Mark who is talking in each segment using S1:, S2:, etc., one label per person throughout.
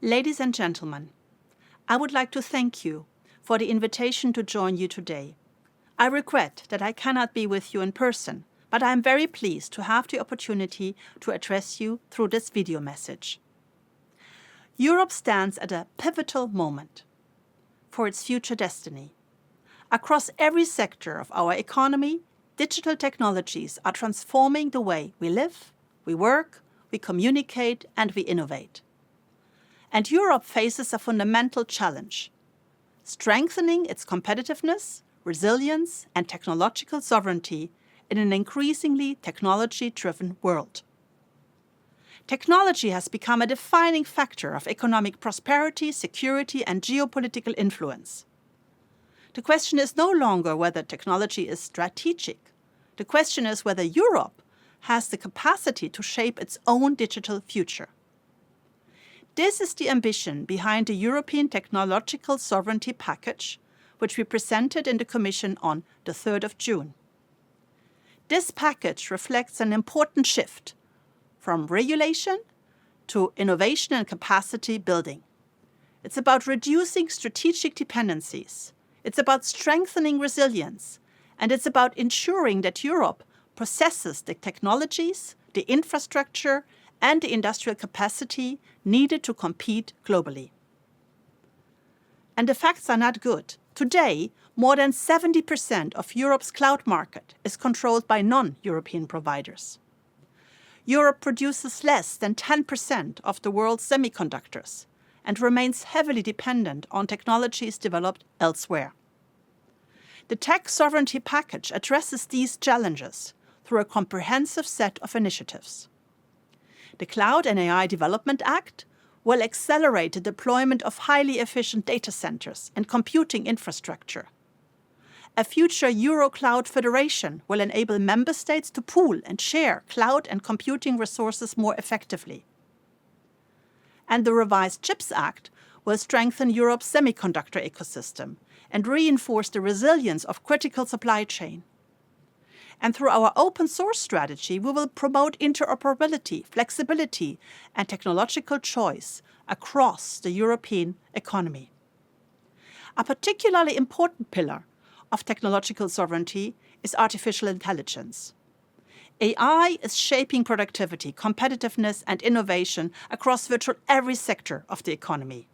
S1: Ladies and gentlemen, I would like to thank you for the invitation to join you today. I regret that I cannot be with you in person, but I am very pleased to have the opportunity to address you through this video message. Europe stands at a pivotal moment for its future destiny. Across every sector of our economy, digital technologies are transforming the way we live, we work, we communicate, and we innovate. And Europe faces a fundamental challenge: strengthening its competitiveness, resilience, and technological sovereignty in an increasingly technology-driven world. Technology has become a defining factor of economic prosperity, security, and geopolitical influence. The question is no longer whether technology is strategic. The question is whether Europe has the capacity to shape its own digital future. This is the ambition behind the European Technological Sovereignty Package, which we presented in the Commission on the 3rd of June. This package reflects an important shift from regulation to innovation and capacity building. It's about reducing strategic dependencies. It's about strengthening resilience. And it's about ensuring that Europe possesses the technologies, the infrastructure, and the industrial capacity needed to compete globally. And the facts are not good. Today, more than 70% of Europe's cloud market is controlled by non-European providers. Europe produces less than 10% of the world's semiconductors and remains heavily dependent on technologies developed elsewhere. The Tech Sovereignty Package addresses these challenges through a comprehensive set of initiatives. The Cloud and AI Development Act will accelerate the deployment of highly efficient data centers and computing infrastructure. A future Euro-Cloud Federation will enable member states to pool and share cloud and computing resources more effectively. And the revised CHIPS Act will strengthen Europe's semiconductor ecosystem and reinforce the resilience of critical supply chain. And through our open source strategy, we will promote interoperability, flexibility, and technological choice across the European economy. A particularly important pillar of technological sovereignty is artificial intelligence. AI is shaping productivity, competitiveness, and innovation across virtually every sector of the economy.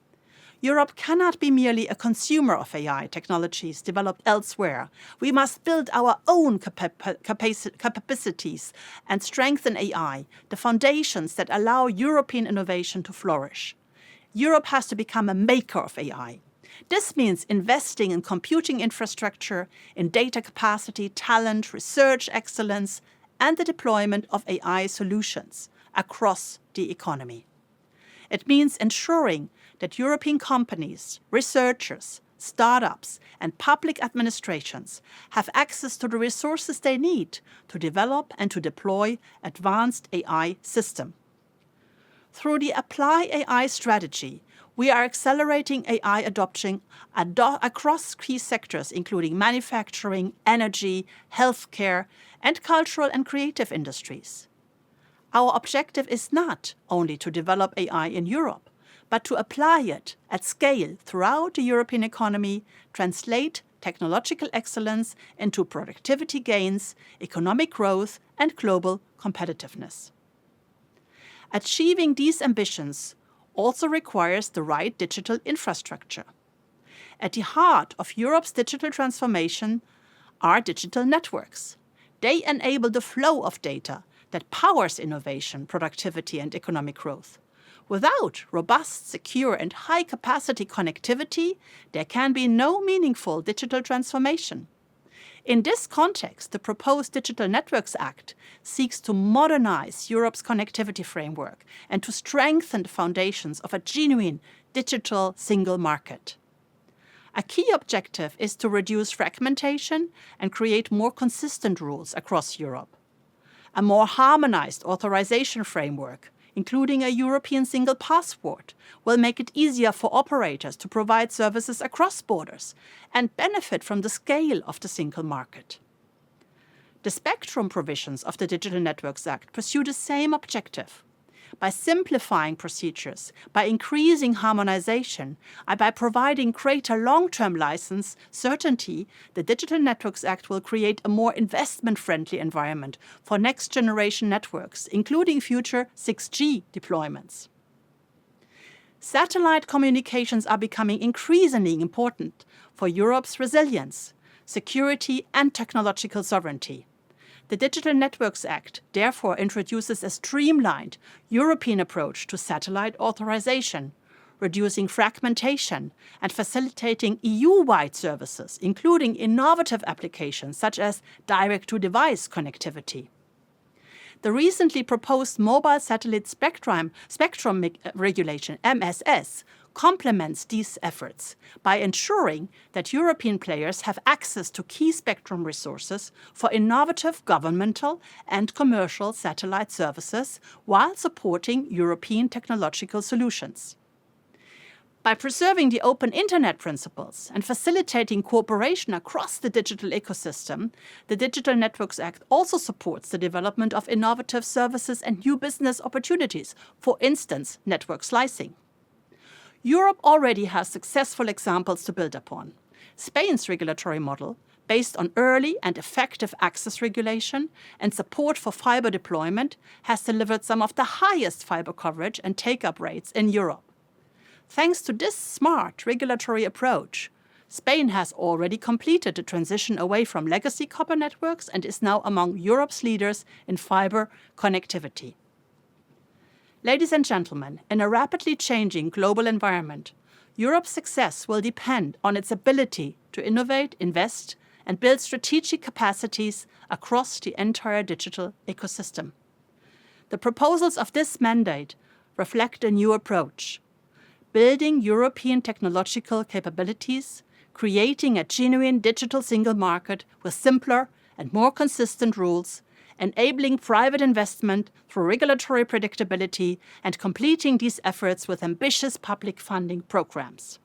S1: Europe cannot be merely a consumer of AI technologies developed elsewhere. We must build our own capacities and strengthen AI, the foundations that allow European innovation to flourish. Europe has to become a maker of AI. This means investing in computing infrastructure, in data capacity, talent, research excellence, and the deployment of AI solutions across the economy. It means ensuring that European companies, researchers, startups, and public administrations have access to the resources they need to develop and to deploy advanced AI systems. Through the Apply AI strategy, we are accelerating AI adoption across key sectors, including manufacturing, energy, healthcare, and cultural and creative industries. Our objective is not only to develop AI in Europe, but to apply it at scale throughout the European economy, translate technological excellence into productivity gains, economic growth, and global competitiveness. Achieving these ambitions also requires the right digital infrastructure. At the heart of Europe's digital transformation are digital networks. They enable the flow of data that powers innovation, productivity, and economic growth. Without robust, secure, and high-capacity connectivity, there can be no meaningful digital transformation. In this context, the proposed Digital Networks Act seeks to modernize Europe's connectivity framework and to strengthen the foundations of a genuine digital single market. A key objective is to reduce fragmentation and create more consistent rules across Europe. A more harmonized authorization framework, including a European single passport, will make it easier for operators to provide services across borders and benefit from the scale of the single market. The spectrum provisions of the Digital Networks Act pursue the same objective. by simplifying procedures, by increasing harmonization, and by providing greater long-term license certainty, the Digital Networks Act will create a more investment-friendly environment for next-generation networks, including future 6G deployments. Satellite communications are becoming increasingly important for Europe's resilience, security, and technological sovereignty. The Digital Networks Act therefore introduces a streamlined European approach to satellite authorization, reducing fragmentation and facilitating EU-wide services, including innovative applications such as direct-to-device connectivity. The recently proposed Mobile Satellite Spectrum Regulation, MSS, complements these efforts by ensuring that European players have access to key spectrum resources for innovative governmental and commercial satellite services while supporting European technological solutions. By preserving the open internet principles and facilitating cooperation across the digital ecosystem, the Digital Networks Act also supports the development of innovative services and new business opportunities, for instance, network slicing. Europe already has successful examples to build upon. Spain's regulatory model, based on early and effective access regulation and support for fiber deployment, has delivered some of the highest fiber coverage and take-up rates in Europe. Thanks to this smart regulatory approach, Spain has already completed the transition away from legacy copper networks and is now among Europe's leaders in fiber connectivity. Ladies and gentlemen, in a rapidly changing global environment, Europe's success will depend on its ability to innovate, invest, and build strategic capacities across the entire digital ecosystem. The proposals of this mandate reflect a new approach: building European technological capabilities, creating a genuine digital single market with simpler and more consistent rules, enabling private investment through regulatory predictability, and completing these efforts with ambitious public funding programs.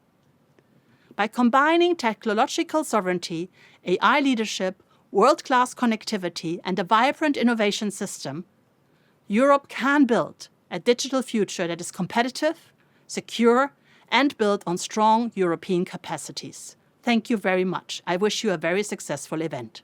S1: By combining technological sovereignty, AI leadership, world-class connectivity, and a vibrant innovation system, Europe can build a digital future that is competitive, secure, and built on strong European capacities. Thank you very much. I wish you a very successful event.